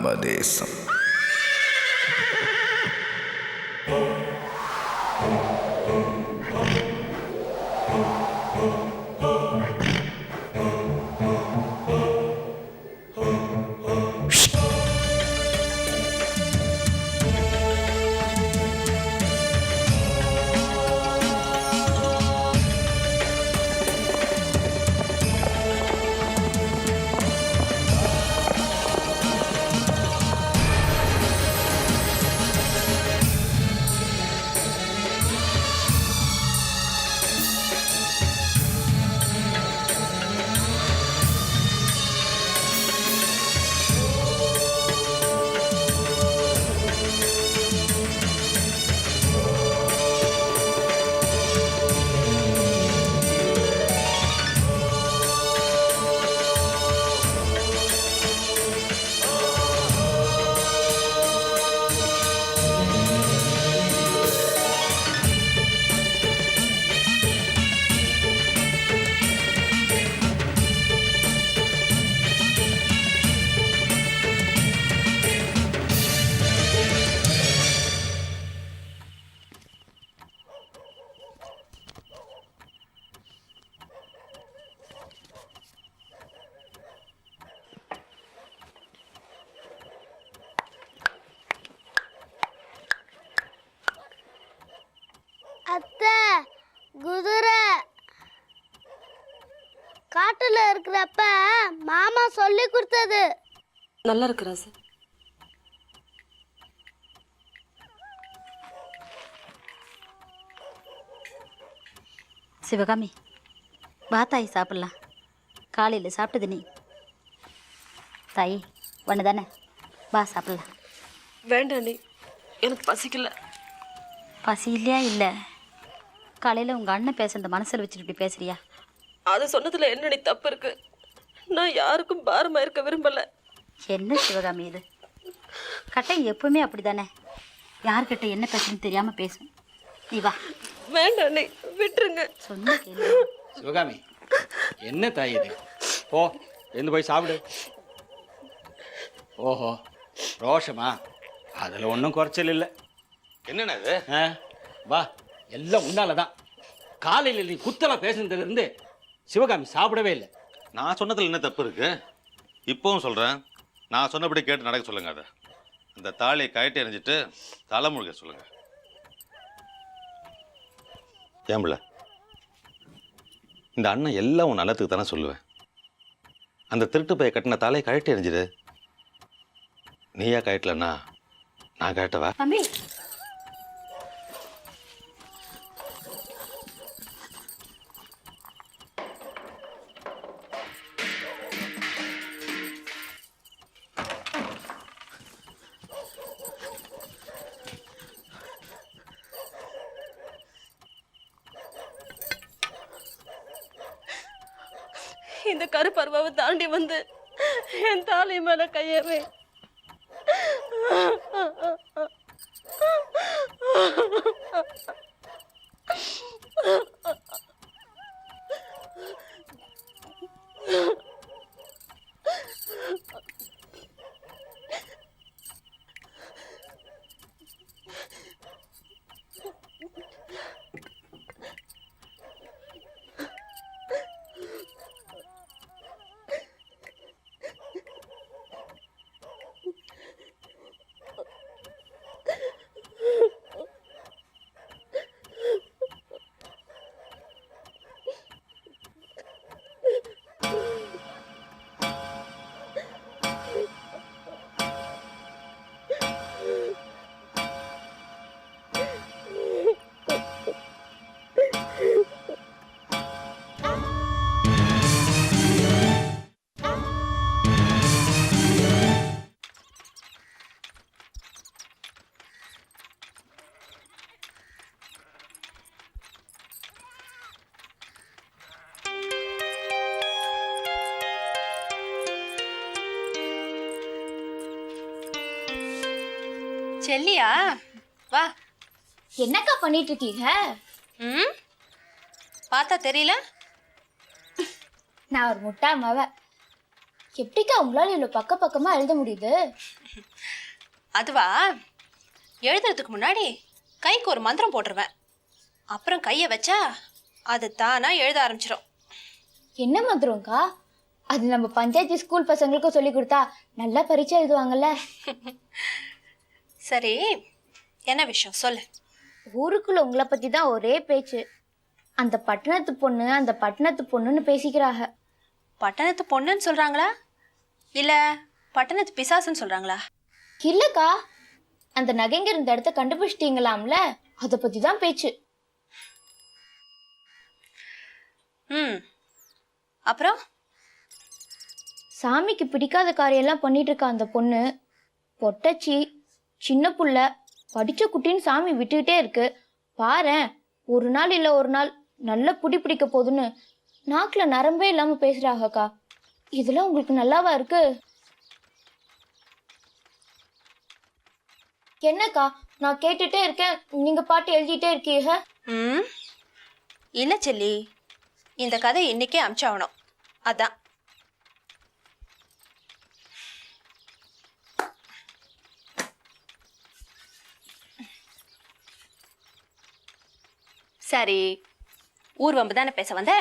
நம்ம தேசம். அத்தை, குதிரை காட்டுல இருக்கிறப்ப மாமா சொல்லி கொடுத்தது. நல்லா இருக்கிறா சார். சிவகாமி, வா தாய் சாப்பிடலாம். காலையில் சாப்பிட்டது நீ. தாய் ஒன்று தானே, வா சாப்பிடலாம். வேண்டாம் நீ, எனக்கு பசிக்கல. பசி இல்லையா? இல்லை, காலையில் உங்கள் அண்ணன் பேசுறத மனசில் வச்சுட்டு இப்படி பேசுறியா? அது சொன்னதுல என்ன நீ தப்பு இருக்கு? நான் யாருக்கும் பாரமா இருக்க விரும்பல. என்ன சிவகாமி இது? கட்டைங்க எப்பவுமே அப்படி தானே, யார்கிட்ட என்ன பேசணும்னு தெரியாமல் பேசும். நீ வா. வேண்டாம் நீ, விட்டுருங்க. சொன்ன கேளு. சிவகாமி, என்ன தாய் இது? போ, எழுந்து போய் சாப்பிடு. ஓஹோ, ரோஷமா? அதில் ஒன்றும் குறைச்சல் இல்லை. என்னண்ணா இது? வா, எல்லாம் உன்னால தான். காலையில் நீ குத்தலா பேசுனதுலேருந்து சிவகாமி சாப்பிடவே இல்லை. நான் சொன்னதில் என்ன தப்பு இருக்கு? இப்போவும் சொல்கிறேன், நான் சொன்னபடி கேட்டு நடக்க சொல்லுங்க. அதை அந்த தாலியை கழட்டி எறிஞ்சிட்டு தலைமுழுக சொல்லுங்க. ஏம்பிள்ள, இந்த அண்ணன் எல்லாம் உன் நல்லத்துக்கு தானே சொல்லுவேன். அந்த திருட்டு பைய கட்டின தாலியை கழட்டி எறிஞ்சிடு. நீயா கழட்டலன்னா நான் கழட்டவா? தம்பி, இந்த கருப்பருவாவை தாண்டி வந்து என் தாலி மேல கையவே. செல்லியா, வா. என்னக்கா பண்ணிட்டு இருக்கீங்க? ம், பார்த்தா தெரியல. நான் ஒரு முட்டா மவ. எப்படிக்கா உங்களால இவ்வளவு பக்கமா எழுத முடியுது? அதுவா, எழுதுறதுக்கு முன்னாடி கைக்கு ஒரு மந்திரம் போட்டுருவேன். அப்புறம் கையை வச்சா அது தானா எழுத ஆரம்பிச்சிடும். என்ன மந்திரம்க்கா? அது நம்ம பஞ்சாயத்து ஸ்கூல் பசங்களுக்கும் சொல்லி கொடுத்தா நல்லா பரீட்சை எழுதுவாங்கல்ல. சரி, என்ன விஷயம் சொல்லு. ஊருக்குள்ள உங்களை பத்தி தான் ஒரே பேச்சு. அந்த பட்டணத்து பொண்ணுன்னு பேசிக்கிறாங்க. பட்டணத்து பொண்ணுன்னு சொல்றாங்களா இல்ல பட்டணத்து பிசாசுன்னு சொல்றாங்களா? இல்லக்கா, அந்த நகைங்க இருந்த இடத்த கண்டுபிடிச்சிட்டீங்களாம்ல, அதை பத்தி தான் பேச்சு. அப்புறம் சாமிக்கு பிடிக்காத காரியெல்லாம் பண்ணிட்டு இருக்கா அந்த பொண்ணு. பொட்டச்சி, சின்ன புள்ள, படிச்ச குட்டின்னு சாமி விட்டுக்கிட்டே இருக்கு. பாரேன், ஒரு நாள் இல்ல ஒரு நாள் நல்ல பிடிக்க போகுதுன்னு நாக்குல நரம்பே இல்லாம பேசுறாங்கக்கா. இதெல்லாம் உங்களுக்கு நல்லாவா இருக்கு? என்னக்கா, நான் கேட்டுட்டே இருக்கேன், நீங்க பாட்டு எழுதிட்டே இருக்கீங்க. இல்ல செல்லி, இந்த கதை இன்னைக்கே அமிச்சாகணும். அதான். சரி, ஊர்வம்பு தானே பேச வந்த,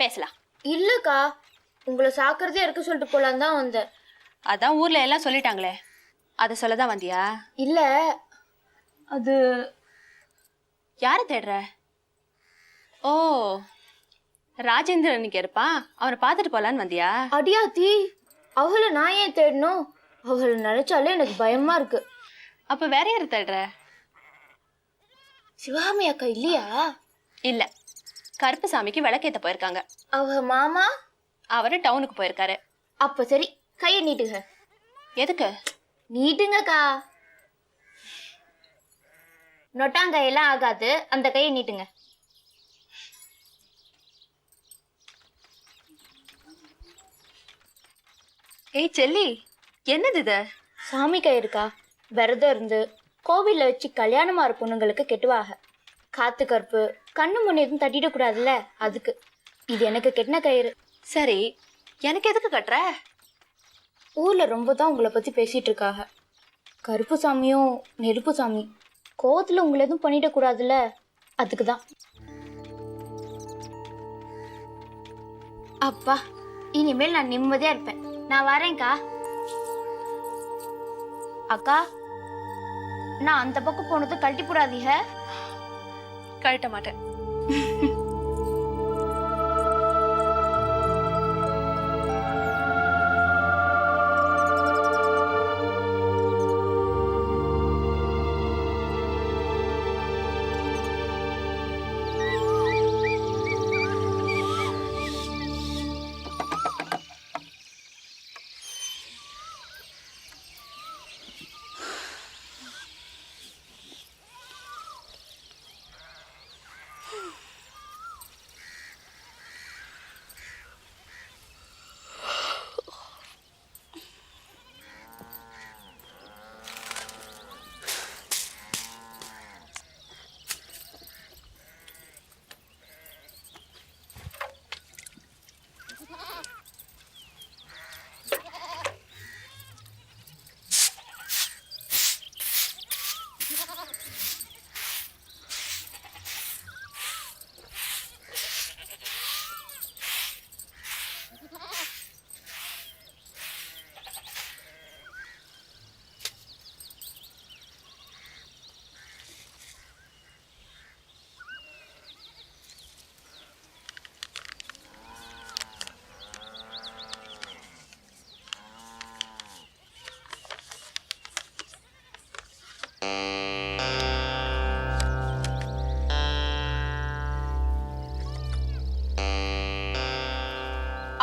பேசலாம். இல்லக்கா, உங்களை சாக்கிறதே இருக்க சொல்லிட்டு போலான்னு தான் வந்தேன். அதான் ஊர்ல எல்லாம் சொல்லிட்டாங்களே, அதை சொல்லதான் வந்தியா? இல்ல, அது யாரை தேடுற? ஓ, ராஜேந்திரன் இங்க இருப்பான், அவனை பார்த்துட்டு போலான்னு வந்தியா? அடியாத்தி, அவளை நான் ஏன் தேடணும்? அவளை நினைச்சாலே எனக்கு பயமா இருக்கு. அப்ப வேற யாரை தேடுற? சிவகாமி அக்கா இல்லையா? இல்ல, கருப்புசாமிக்கு விளக்கேத்த போயிருக்காங்க. அவ மாமா அவரு டவுனுக்கு போயிருக்காரு. அப்ப சரி, கையை நீட்டுங்க. எதுக்கு? நீட்டுங்கக்கா. நொட்டாங்கையெல்லாம் ஆகாது, அந்த கையை நீட்டுங்க. ஏய் செல்லி, என்னது இது? சாமி கயிறுக்கா. விரதம் இருந்து கோவில்ல வச்சு கல்யாணமா பொண்ணுங்களுக்கு கெட்டுவாக. காத்து கருப்பு, கண்ணு முன்னு எதுவும் தட்டிடக்கூடாதுல்ல, அதுக்கு. இது எனக்கு கெட்டின கயிறு. சரி, எனக்கு எதுக்கு கட்டுற? ஊர்ல ரொம்ப தான் உங்களை பத்தி பேசிட்டு இருக்காங்க. கருப்பு சாமியும் நெருப்பு சாமி. கோவத்துல உங்களை எதுவும் பண்ணிடக்கூடாதுல்ல, அதுக்கு தான். அப்பா, இனிமேல் நான் நிம்மதியா இருப்பேன். நான் வரேன்க்கா. அக்கா, நான் அந்த பக்கம் போனது கழட்டி போடாதீங்க. கழட்ட மாட்டேன்.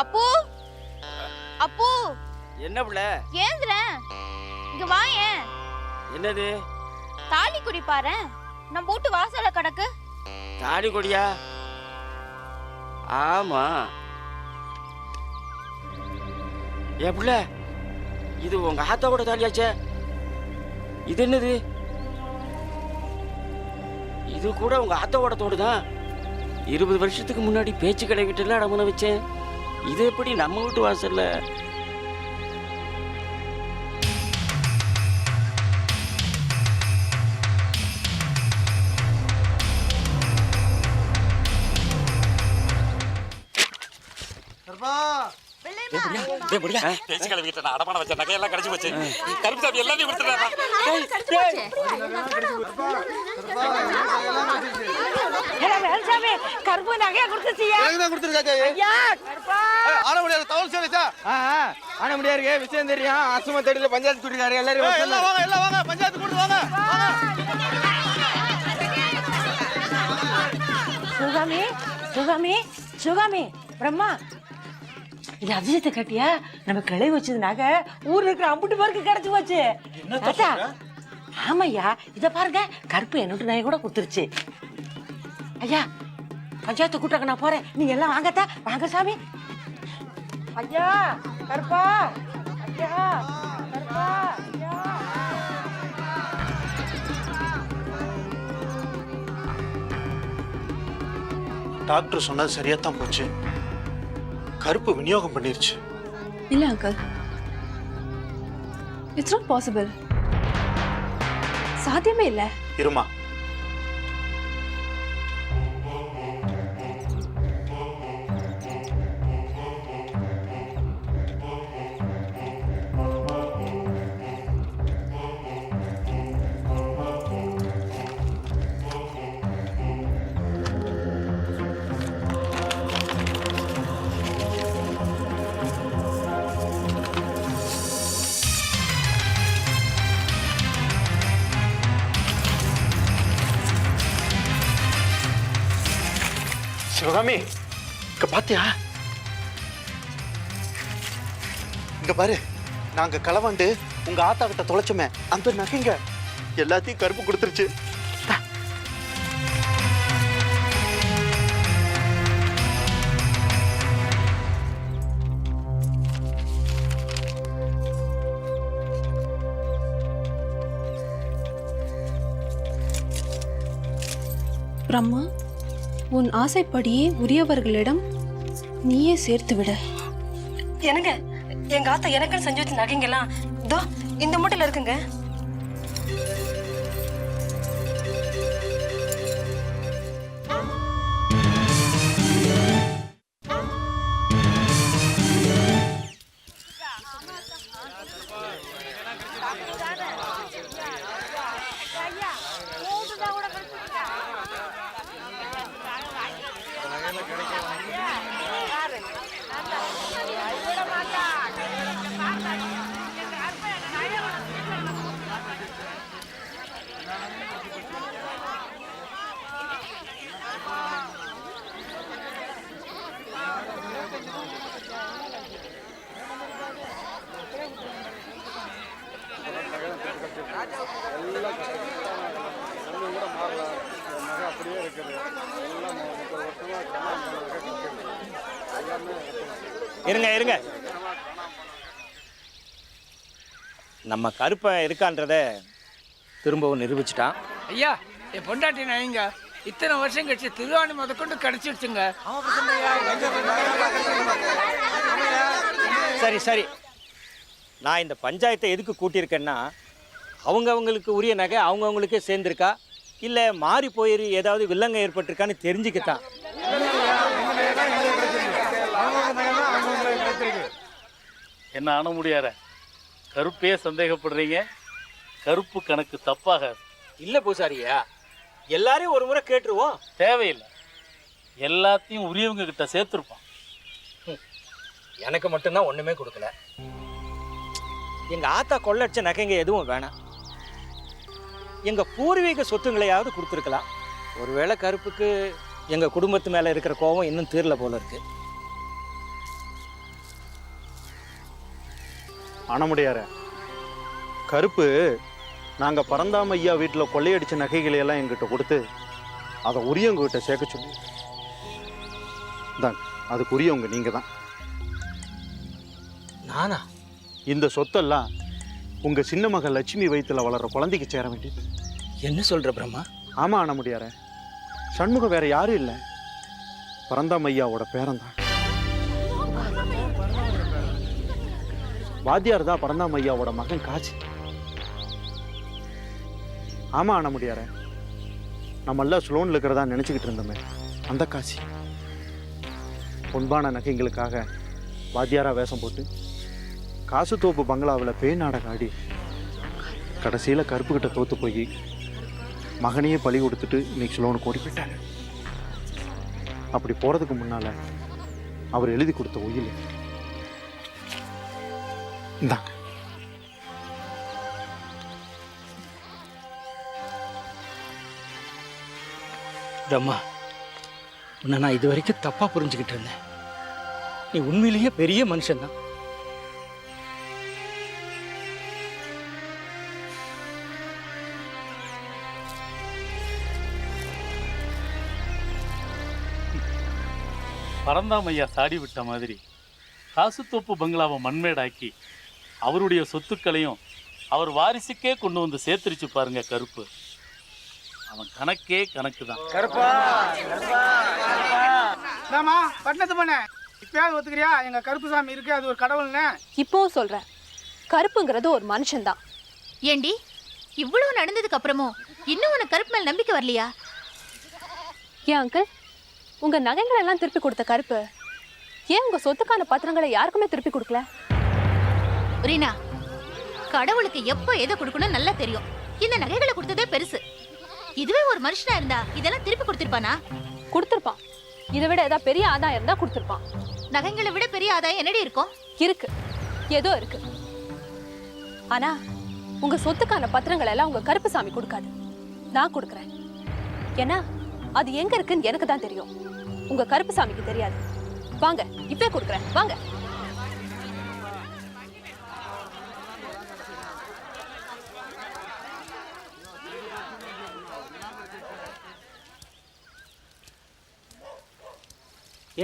அப்போ அப்போ என்ன பிள்ள? ஏந்திரேன், இங்க வாயேன். என்னது? தாலி குடி பாரு, நம்ம வீட்டு வாசல்ல கிடக்கு. தாலி கொடியா? ஆமா. ஏன் பிள்ள, இது உங்க ஆத்தாவோட தாலியாச்சே. இது என்னது? இது கூட உங்க ஆத்தாவோட தோடு தான். 20 வருஷத்துக்கு முன்னாடி பேச்சு கடை வீட்டுல அடமுன வச்சேன். இது எப்படி நம்ம வீட்டு வாசல்ல? பேச்சு கிளம்பிக்கிட்ட நான் அடமான வச்ச நகையெல்லாம் கிடைச்சு போச்சு. கருப்பு சாமி எல்லாத்தையும் கொடுத்துட்டாரா? கருப்பு நகையா கொடுத்துச்சியா? ஆன முடியாது தவறு சொல்லிச்சா? ஆன முடியாது விஷயம் தெரியும். அசும தேடியில பஞ்சாயத்து கூட்டிருக்காரு. எல்லாரும் வாங்க பஞ்சாயத்து கூட்டு வாங்க. சுகாமி சுகாமி சுகாமி பிரம்மா இது அதிசயத்தை கட்டியா? நம்ம கிளை வச்சதுனாக ஊர்ல இருக்கிற அம்புட்டு பேருக்கு கிடைச்சு போச்சு. ஆமாய்யா, இத பாருங்க, கருப்பு என்னோட நகை கூட கொடுத்துருச்சு. ஐயா பஞ்சாயத்து கூட்டாக்க நான் போறேன், நீங்க எல்லாம் வாங்கத்தா. வாங்க சாமி. ஐயா கருப்பா, ஐயா கருப்பா, ஐயா. டாக்டர் சொன்னது சரியா தான் போச்சு. கருப்பு விநியோகம் பண்ணிருச்சு. இல்ல அங்கிள், இட்ஸ் நாட் பாசிபிள். சாத்தியமே இல்ல. இருமா, சிவகாமி இங்க பாத்தியா? இங்க பாரு, நாங்க களவாண்டு உங்க ஆத்தா கிட்ட தொலைச்சோமே அந்த நகைங்க எல்லாத்தையும் கருப்பு கொடுத்துருச்சு. பிரம்மா, உன் ஆசைப்படியே உரியவர்களிடம் நீயே சேர்த்து விட. என்னங்க, எங்க ஆத்தா எனக்குன்னு செஞ்சு வச்ச நகைங்கெல்லாம் இதோ இந்த மூட்டையில இருக்குங்க. இருங்க, நம்ம கருப்பை இருக்கான்றத திரும்பவும் நிரூபிச்சிட்டான். ஐயா, என் பொண்டாட்டி நாயங்க இத்தனை வருஷம் கழிச்சு திருவாணி முதற்கொண்டு கிடைச்சிடுச்சுங்க. சரி, நான் இந்த பஞ்சாயத்தை எதுக்கு கூட்டியிருக்கேன்னா, அவங்களுக்கு உரிய நகை அவங்கவுங்களுக்கே சேர்ந்துருக்கா, இல்லை மாறி போயிரு ஏதாவது வில்லங்க ஏற்பட்டிருக்கான்னு தெரிஞ்சுக்கத்தான். என்ன ஆன முடியாத கருப்பையே சந்தேகப்படுறீங்க? கருப்பு கணக்கு தப்பாக இல்லை பூசாரியா, எல்லாரையும் ஒரு முறை கேட்டுருவோம். தேவையில்லை, எல்லாத்தையும் உரியவங்க கிட்ட சேர்த்துருப்பான். எனக்கு மட்டும்தான் ஒன்றுமே கொடுக்கல. எங்கள் ஆத்தா கொள்ளடிச்ச நகைங்க எதுவும் வேணாம். எங்கள் பூர்வீக சொத்துங்களையாவது கொடுத்துருக்கலாம். ஒருவேளை கருப்புக்கு எங்கள் குடும்பத்து மேலே இருக்கிற கோபம் இன்னும் தீரல போல இருக்கு. ஆனமுடியார, கருப்பு நாங்க பரந்தாம ஐயா வீட்டில் கொள்ளையடிச்ச நகைகளை எல்லாம் எங்கிட்ட கொடுத்து அதை உரியவங்க கிட்ட சேர்க்க சொல்லி தான். அதுக்கு உரியவங்க நீங்க தான். நானா? இந்த சொத்தெல்லாம் உங்க சின்ன மகள் லட்சுமி வயிற்றுல வளர்ற குழந்தைக்கு சேர வேண்டியது. என்ன சொல்ற பிரம்மா? ஆமா ஆனமுடியார, சண்முகம் வேற யாரும் இல்லை, பரந்தாம ஐயாவோட பேரன்தான். வாத்தியார் தான் பரந்தாம ஐயாவோட மகன் காசி. ஆமா ஆனமுடியார, நம்ம எல்லாம் ஸ்லோன்ல இருக்கிறதா நினைச்சுக்கிட்டு இருந்தோமே அந்த காசி பொன்பான நகைங்களுக்காக வாத்தியாரா வேஷம் போட்டு காசு தோப்பு பங்களாவில் பேய் நாடகம் ஆடி கடைசியில் கருப்புக்கிட்ட தோற்று போய் மகனையே பலி கொடுத்துட்டு இன்னைக்கு சிலோனுக்கு ஓடி போயிட்டாங்க. அப்படி போகிறதுக்கு முன்னால் அவர் எழுதி கொடுத்த உயில் இந்தாங்க. பிரம்மா, உன்னை நான் இது வரைக்கும் தப்பாக புரிஞ்சுக்கிட்டு இருந்தேன். நீ உண்மையிலேயே பெரிய மனுஷன்தான். பரந்தாமையா சாடி விட்ட மாதிரி காசுத்தோப்பு பங்களாவை மண்மேடாக்கி அவருடைய சொத்துக்களையும் அவர் வாரிசுக்கே கொண்டு வந்து சேர்த்துருச்சு பாருங்க கருப்பு. அவன் கணக்கே கணக்கு தான். பட்டணத்து பண்ண இப்பயாவது ஒத்துக்கிறியா? எங்க கருப்பு சாமி இருக்கு, அது ஒரு கடவுள்னு. இப்போவும் சொல்றேன், கருப்புங்கிறது ஒரு மனுஷன்தான். ஏண்டி இவ்வளவு நடந்ததுக்கு அப்புறமும் இன்னும் உனக்கு கருப்பு மேல் நம்பிக்கை வரலையா? ஏன் அங்கிள், உங்க நகைகளை எல்லாம் திருப்பி கொடுத்த கருப்பு ஏன் உங்க சொத்துக்கான பத்திரங்களை யாருக்குமே திருப்பி கொடுக்கல? ரீனா, கடவுளுக்கு எப்ப எதை கொடுக்கணும் நல்லா தெரியும். இந்த நகைகளை கொடுத்ததே பெருசு. இதுவே ஒரு மனுஷனா இருந்தா இதெல்லாம் திருப்பி கொடுத்திருப்பானா? கொடுத்திருப்பான். இதை விட ஏதாவது பெரிய ஆதாயம் இருந்தா கொடுத்திருப்பான். நகைங்களை விட பெரிய ஆதாயம் என்னடி இருக்கும்? இருக்கு, ஏதோ இருக்கு. ஆனா உங்க சொத்துக்கான பத்திரங்கள் எல்லாம் உங்க கருப்பு சாமி கொடுக்காது, நான் கொடுக்குறேன். ஏன்னா அது எங்க இருக்குன்னு எனக்கு தான் தெரியும், உங்க கருப்பு சாமிக்கு தெரியாது. வாங்க, இப்பே கொடுக்குறேன், வாங்க.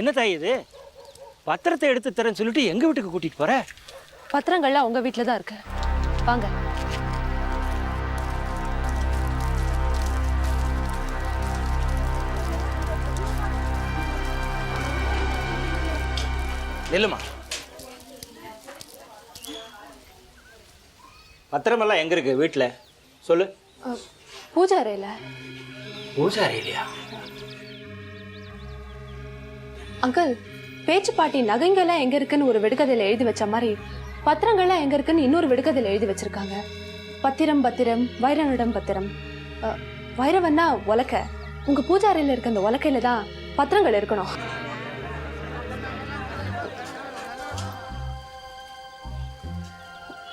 என்ன தாய் இது? பத்திரத்தை எடுத்து தரேன்னு சொல்லிட்டு எங்க வீட்டுக்கு கூட்டிட்டு போற? பத்திரங்கள்லாம் உங்க வீட்டுல தான் இருக்கு, வாங்க. நெல்லுமா, பத்திரமெல்லாம் எங்க இருக்கு வீட்டுல? சொல்லு. பூஜா அறையில. பூஜா அறையிலையா? அங்கிள், பேச்சு பாட்டி நகைங்கெல்லாம் எங்க இருக்குன்னு ஒரு விடுகதையில எழுதி வச்ச மாதிரி பத்திரங்கள்லாம் எங்க இருக்குன்னு இன்னொரு விடுகதையில எழுதி வச்சிருக்காங்க. பத்திரம் பத்திரம் வைரனிடம் பத்திரம். வைரவன்னா உலக்க. உங்க பூஜா அறையில இருக்க அந்த உலக்கையில தான் பத்திரங்கள் இருக்கணும்.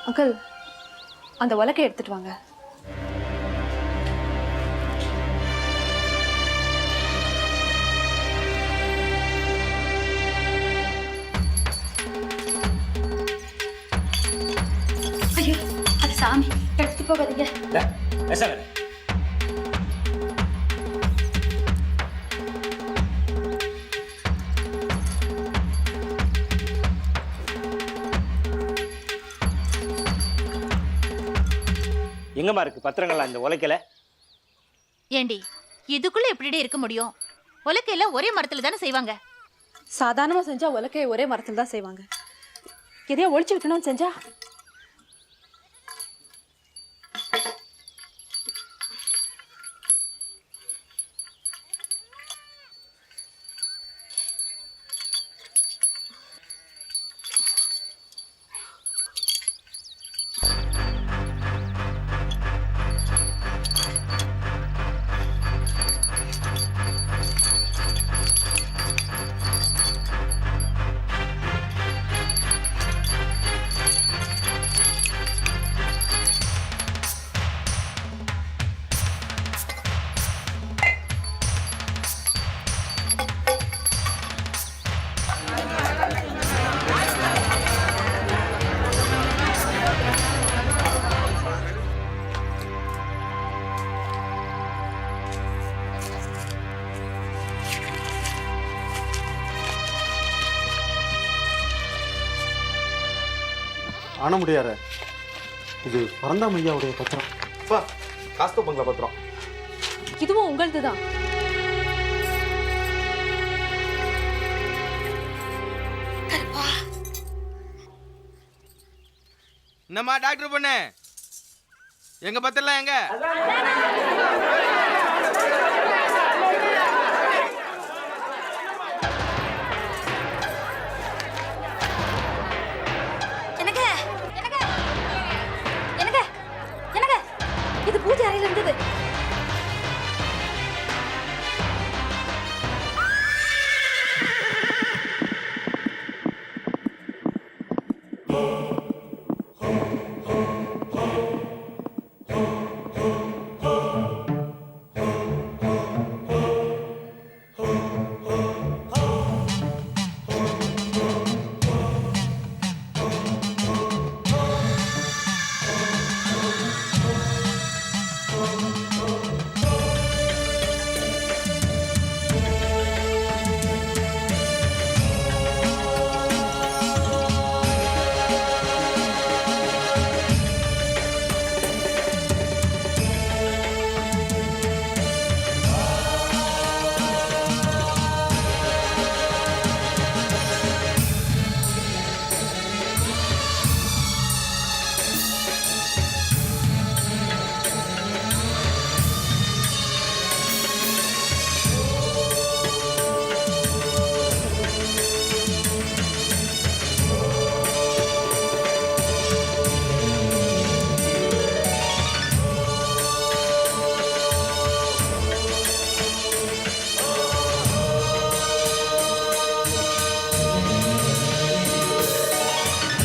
அங்கிள், அந்த உலக்கை எடுத்துட்டு வாங்க. ஐயோ, அது சாமி, எடுத்து போகாதீங்க. எங்கம்மா இருக்கு பத்திரங்கள்லாம் இந்த உலைக்கல? ஏண்டி இதுக்குள்ள எப்படி இருக்க முடியும்? உலக்கையில ஒரே மரத்துல தானே செய்வாங்க. சாதாரணமா செஞ்சா உலக்கையை ஒரே மரத்துல தான் செய்வாங்க. எதையா ஒளிச்சு வைக்கணும்னு செஞ்சா ஆன முடியாத. இது பரந்தாமையாவுடைய பத்திரம். காஸ்தோ பங்களா பத்திரம். இதுவும் உங்களது தான். என்னம்மா டாக்டர் பொண்ணு, எங்க பத்திரலாம் எங்க?